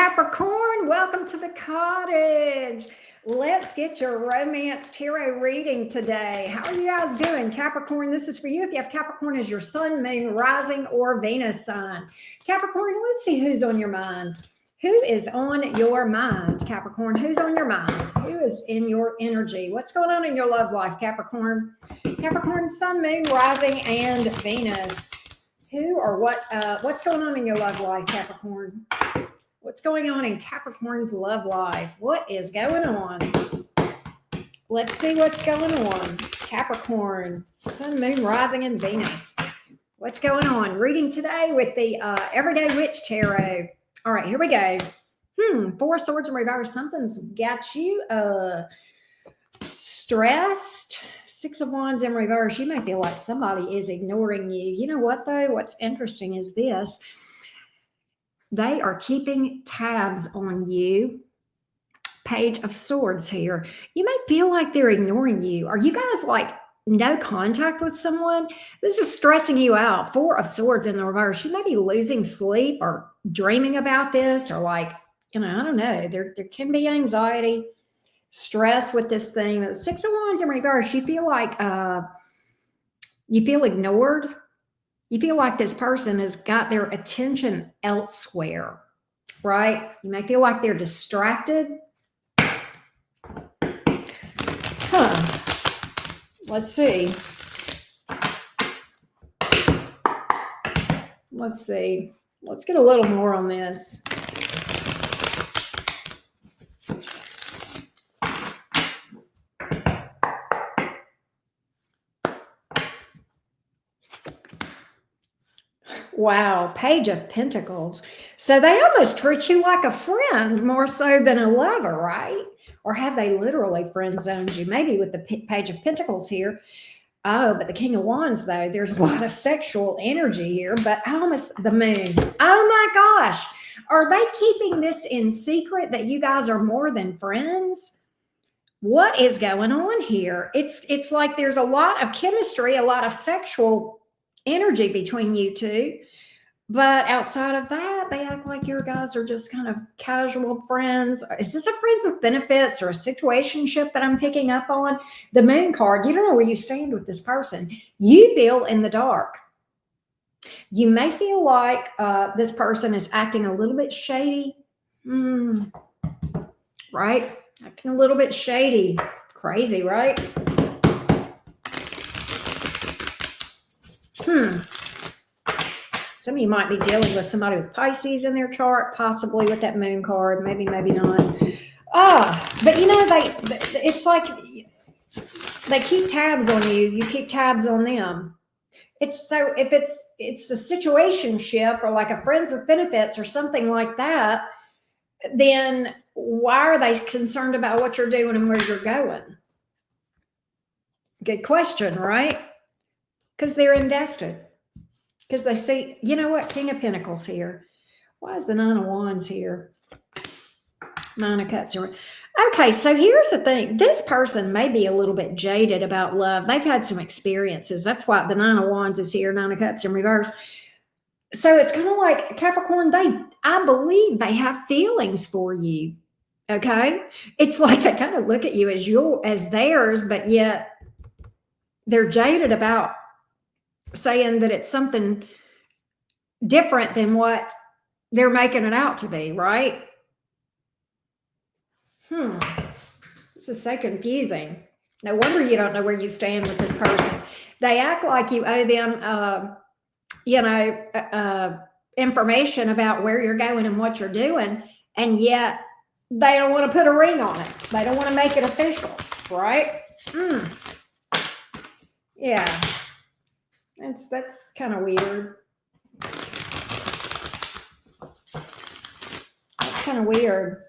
Capricorn, welcome to the cottage. Let's get your romance tarot reading today. How are you guys doing? Capricorn, this is for you if you have Capricorn as your sun, moon, rising, or Venus sign. Capricorn, let's see who's on your mind. Who is on your mind, Capricorn? Who's on your mind? Who is in your energy? What's going on in your love life, Capricorn? Capricorn, sun, moon, rising, and Venus. Who or what's going on in your love life, Capricorn? What's going on in Capricorn's love life? What is going on? Let's see what's going on. Capricorn, sun, moon, rising, and Venus. What's going on? Reading today with the Everyday Witch Tarot. All right, here we go. Four Swords in reverse. Something's got you stressed. Six of Wands in reverse. You may feel like somebody is ignoring you. You know what, though? What's interesting is this. They are keeping tabs on you. Page of Swords here. You may feel like they're ignoring you. Are you guys like no contact with someone? This is stressing you out. Four of Swords in the reverse. You may be losing sleep or dreaming about this, or like, I don't know. There can be anxiety, stress with this thing. The Six of Wands in reverse. You feel like you feel ignored. You feel like this person has got their attention elsewhere, right? You may feel like they're distracted. Let's see. Let's get a little more on this. Wow, Page of Pentacles. So they almost treat you like a friend more so than a lover, right? Or have they literally friend zoned you? Maybe with the Page of Pentacles here. Oh, but the King of Wands, though, there's a lot of sexual energy here. But almost the Moon. Oh my gosh. Are they keeping this in secret that you guys are more than friends? What is going on here? It's like there's a lot of chemistry, a lot of sexual energy between you two. But outside of that, they act like your guys are just kind of casual friends. Is this a friends with benefits or a situationship that I'm picking up on? The Moon card, you don't know where you stand with this person. You feel in the dark. You may feel like this person is acting a little bit shady. Right? Acting a little bit shady. Crazy, right? Some of you might be dealing with somebody with Pisces in their chart, possibly with that Moon card, maybe not. But it's like they keep tabs on you. You keep tabs on them. It's so if it's a situationship or like a friends with benefits or something like that, then why are they concerned about what you're doing and where you're going? Good question, right? Because they're invested. Because they see, you know what, King of Pentacles here. Why is the Nine of Wands here? Nine of Cups here. Okay, so here's the thing. This person may be a little bit jaded about love. They've had some experiences. That's why the Nine of Wands is here, Nine of Cups in reverse. So it's kind of like Capricorn, I believe they have feelings for you. Okay? It's like they kind of look at you as theirs, but yet they're jaded about saying that it's something different than what they're making it out to be, right? This is so confusing. No wonder you don't know where you stand with this person. They act like you owe them, information about where you're going and what you're doing, and yet they don't want to put a ring on it. They don't want to make it official, right? Yeah. That's kind of weird. That's kind of weird.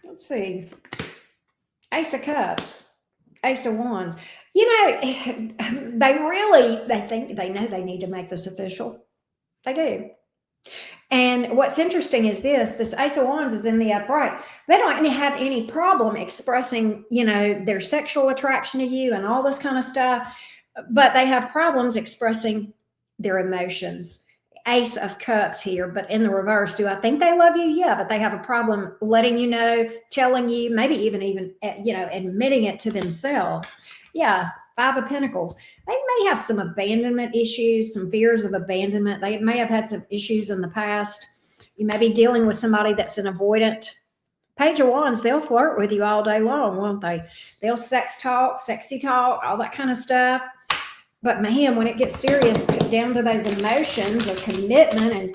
Let's see. Ace of Cups, Ace of Wands. They think they know they need to make this official. They do. And what's interesting is this Ace of Wands is in the upright. They don't have any problem expressing, their sexual attraction to you and all this kind of stuff, but they have problems expressing their emotions. Ace of Cups here, but in the reverse. Do I think they love you? Yeah, but they have a problem letting you know, telling you, maybe even admitting it to themselves. Yeah, Five of Pentacles. They may have some abandonment issues, some fears of abandonment. They may have had some issues in the past. You may be dealing with somebody that's an avoidant. Page of Wands, they'll flirt with you all day long, won't they? They'll sex talk, sexy talk, all that kind of stuff. But man, when it gets serious down to those emotions of commitment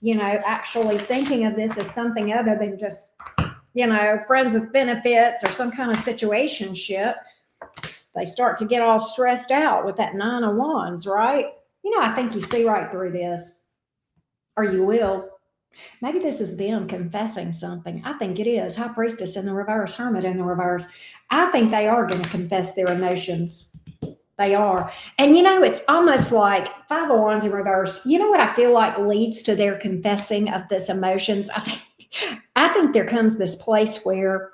and, actually thinking of this as something other than just, friends with benefits or some kind of situationship, they start to get all stressed out with that Nine of Wands, right? I think you see right through this, or you will. Maybe this is them confessing something. I think it is. High Priestess in the reverse, Hermit in the reverse. I think they are going to confess their emotions. They are. And it's almost like Five of Wands in reverse. You know what I feel like leads to their confessing of this emotions? I think there comes this place where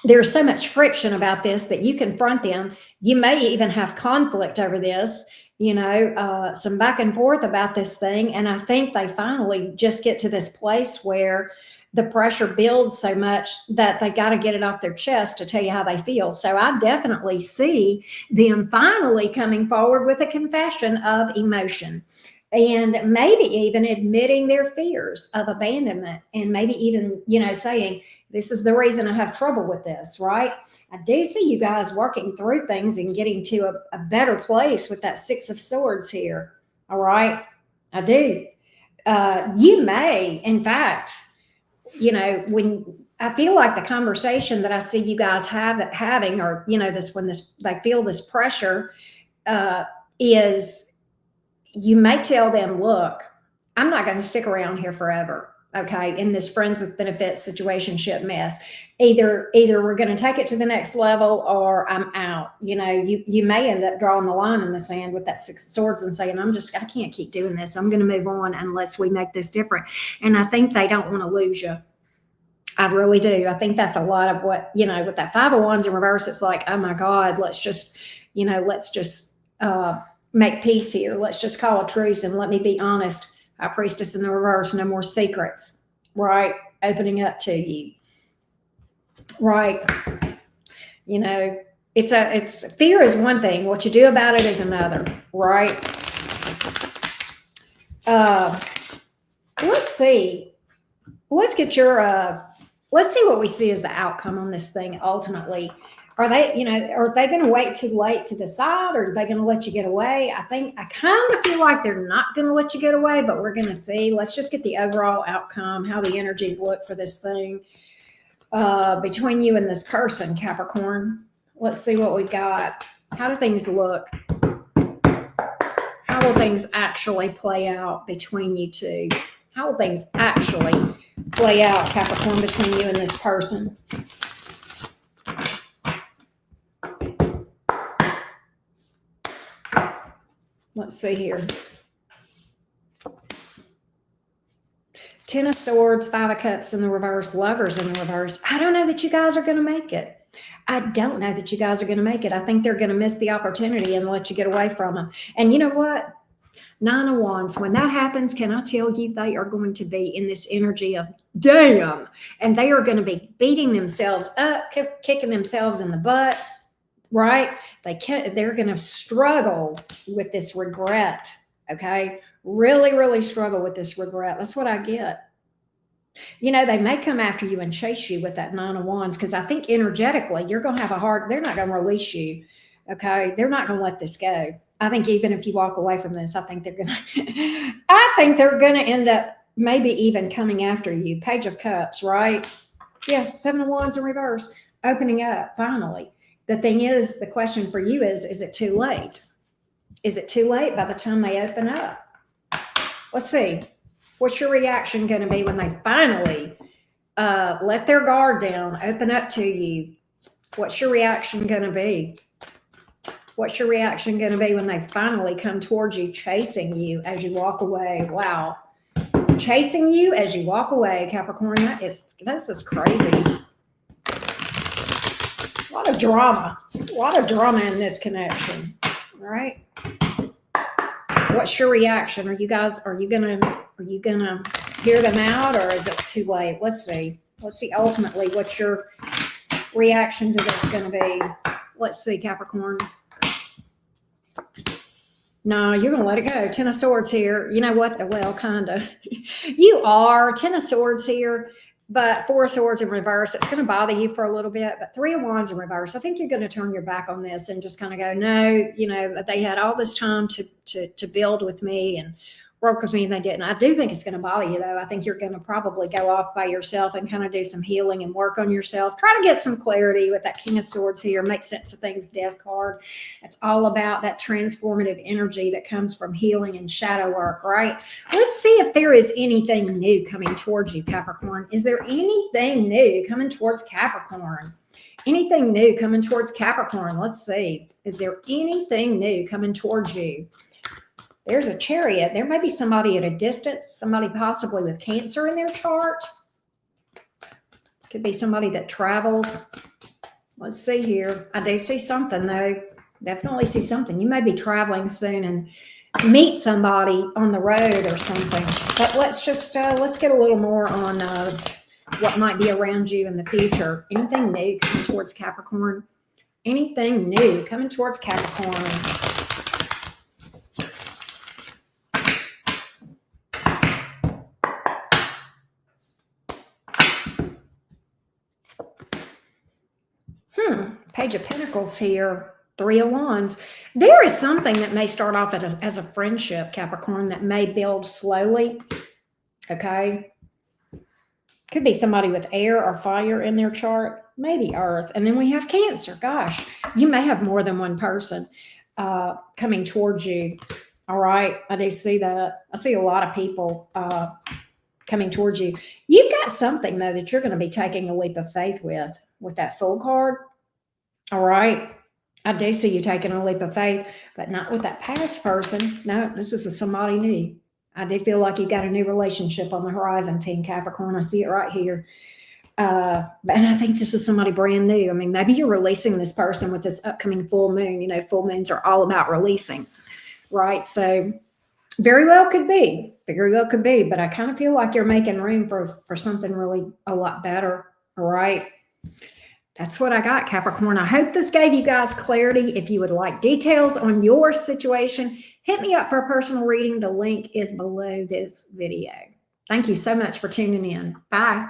there's so much friction about this that you confront them. You may even have conflict over this, some back and forth about this thing. And I think they finally just get to this place where the pressure builds so much that they got to get it off their chest to tell you how they feel. So I definitely see them finally coming forward with a confession of emotion and maybe even admitting their fears of abandonment and maybe even, saying, this is the reason I have trouble with this, right? I do see you guys working through things and getting to a better place with that Six of Swords here. All right. I do. You may, in fact, when I feel like the conversation that I see you guys having, or, when they feel this pressure, is you may tell them, look, I'm not going to stick around here forever. Okay. In this friends with benefits situationship mess, either we're going to take it to the next level or I'm out. You may end up drawing the line in the sand with that Six of Swords and saying, I can't keep doing this. I'm going to move on unless we make this different. And I think they don't want to lose you. I really do. I think that's a lot of what, with that Five of Wands in reverse, it's like, oh my God, let's just make peace here. Let's just call a truce and let me be honest. High Priestess in the reverse, no more secrets, right? Opening up to you, right? It's fear is one thing. What you do about it is another, right? Let's see. Let's get your, let's see what we see as the outcome on this thing ultimately. Are they going to wait too late to decide, or are they going to let you get away? I kind of feel like they're not going to let you get away, but we're going to see. Let's just get the overall outcome, how the energies look for this thing between you and this person, Capricorn. Let's see what we've got. How do things look? How will things actually play out between you two? How will things actually play out, Capricorn, between you and this person? Let's see here. Ten of Swords, Five of Cups in the reverse, Lovers in the reverse. I don't know that you guys are going to make it. I don't know that you guys are going to make it. I think they're going to miss the opportunity and let you get away from them. And you know what? Nine of Wands, when that happens, can I tell you, they are going to be in this energy of damn. And they are going to be beating themselves up, kicking themselves in the butt. Right? They're going to struggle with this regret. Okay. Really, really struggle with this regret. That's what I get. They may come after you and chase you with that Nine of Wands, because I think energetically you're going to have they're not going to release you. Okay. They're not going to let this go. I think even if you walk away from this, I think they're going to end up maybe even coming after you. Page of Cups, right? Yeah. Seven of Wands in reverse, opening up finally. The thing is, the question for you is it too late? Is it too late by the time they open up? Let's see. What's your reaction going to be when they finally let their guard down, open up to you? What's your reaction going to be? What's your reaction going to be when they finally come towards you, chasing you as you walk away? Wow. Chasing you as you walk away, Capricorn. That's just crazy. A lot of drama in this connection. All right. What's your reaction? Are you gonna hear them out, or is it too late? Let's see. Let's see ultimately what your reaction to this is going to be. Let's see, Capricorn. No, you're going to let it go. Ten of Swords here. You know what? Well, kind of. You are. Ten of Swords here, but Four of Swords in reverse. It's going to bother you for a little bit, but Three of Wands in reverse. I think you're going to turn your back on this and just kind of go, no, they had all this time to build with me and work with me, and they didn't. I do think it's going to bother you, though. I think you're going to probably go off by yourself and kind of do some healing and work on yourself. Try to get some clarity with that King of Swords here. Make sense of things, Death card. It's all about that transformative energy that comes from healing and shadow work, right? Let's see if there is anything new coming towards you, Capricorn. Is there anything new coming towards Capricorn? Anything new coming towards Capricorn? Let's see. Is there anything new coming towards you? There's a Chariot. There may be somebody at a distance, somebody possibly with Cancer in their chart. Could be somebody that travels. Let's see here. I do see something, though. Definitely see something. You may be traveling soon and meet somebody on the road or something. But let's just, let's get a little more on what might be around you in the future. Anything new coming towards Capricorn? Anything new coming towards Capricorn? Page of Pentacles here, Three of Wands. There is something that may start off as a friendship, Capricorn, that may build slowly, okay? Could be somebody with air or fire in their chart, maybe Earth. And then we have Cancer. Gosh, you may have more than one person coming towards you, all right? I do see that. I see a lot of people coming towards you. You've got something, though, that you're going to be taking a leap of faith with that Fool card. All right. I do see you taking a leap of faith, but not with that past person. No, this is with somebody new. I do feel like you got a new relationship on the horizon, Team Capricorn. I see it right here. And I think this is somebody brand new. I mean, maybe you're releasing this person with this upcoming full moon. You know, full moons are all about releasing, right? So very well could be. Very well could be. But I kind of feel like you're making room for something really a lot better. All right. That's what I got, Capricorn. I hope this gave you guys clarity. If you would like details on your situation, hit me up for a personal reading. The link is below this video. Thank you so much for tuning in. Bye.